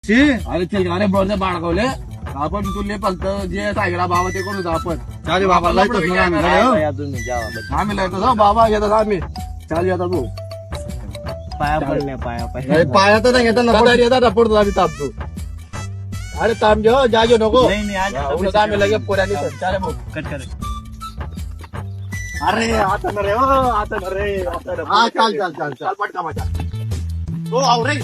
अरे चल अरे बोलते बाळगवले आपण तुले फक्त जे सायकला बाबा ते करू आपण चालेल बाबा आम्ही लायतो बाबा येतात आम्ही चालू येतात भाऊ पाया पडल्या पाया पाया तर नाही घेतात येतात पडतो आम्ही तापतो अरे ताप घेऊ जागो नको उलट आम्ही लगेच पोऱ्याने चालेल भाऊ कट कर अरे आता न रे आता न रे हा चाल चाल चाल चाल पटका माझा हो आव रे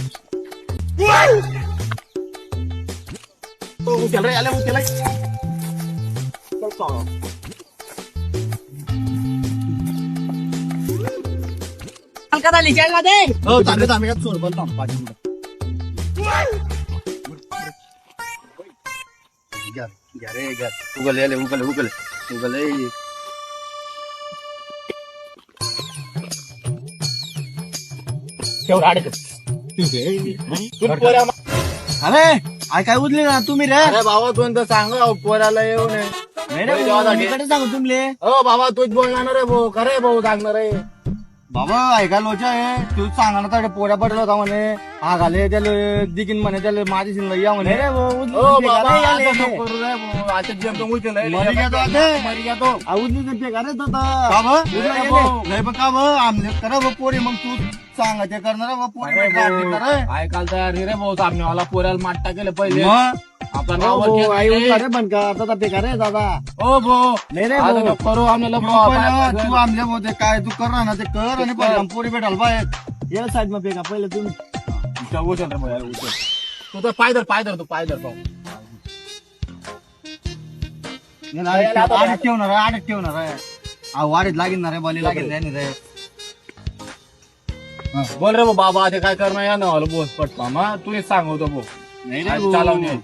तो उचल रे आले उचल चल चाल कदा लिखायला का दे हो तांबे तांबे सोड पण थांब 5 मिनिट घ्या रे घ्या उगले अरे आय काय उचले ना तुम्ही रे अरे बाबा तू तर सांग पोराला येऊ नये सांगू तुमले हो बाबा तूच बोलणार रे भाऊ खरे भाऊ सांगणार रे बाबा ऐका लोचा आहे तूच सांगा ना पोऱ्या पडला होता म्हणे हा घाले त्याला दिकीन म्हणे त्याला माझी शिन या म्हणे रे भाऊ हो बाबा आता नको करू रे भाऊ. आता जेम तो उचल मरी गया तो नाही पण का आमले करा पोरी मग तू सांगा ते करणार पोरी ऐकाल तयार रे भाऊ सामनेवाला पोऱ्याला माट्टा केलं पहिले आपण अरे पण का आता बेकार रे दादा हो भाऊ नाही रे आता भाऊ नको करू आमल्याला तू आमल्या होते काय तू कर ना ते कर आणि पहिले पोरी भेटाल बाहेर या साईड मध्ये का पहिले तुम्ही उचल रे भाऊ उचल तू तर पायदर तू पायदर पाहू आडत ठेवणार आहे वाढीत लागेल ना रे बली लागेल नाही रे बोल रे भाऊ बाबा ते काय करणार या ना बोल पट मामा तू सांगवतो भाऊ नाही रे चालवणे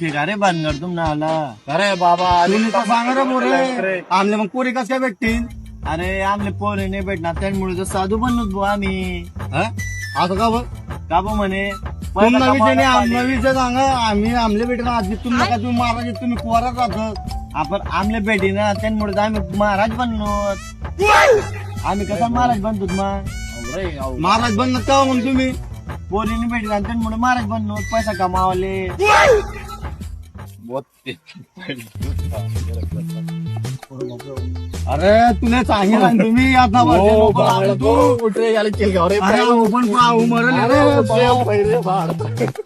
का रे भानगड तुम ना आला अरे बाबा सांग रे मोरे आमले मग पोरी कस काय भेटतील अरे आमले पोरे नाही भेटणार त्यामुळे तर साधू बनलो भाऊ आम्ही असं का बघ का भाऊ म्हणे पुन्हा विषय सांगा आम्ही आमले भेटेल आधी तुम्ही का तुम्ही महाराज तुम्ही पोरात राहत आपण आमले भेटी ना त्यामुळे आम्ही महाराज बनलो आम्ही कसा महाराज बनतो मग महाराज बनत का मग तुम्ही पोरीने भेटला त्यामुळे महाराज बनलो पैसा कमावले अरे तुला सांगितलं तुम्ही आता तू कुठे याला केलं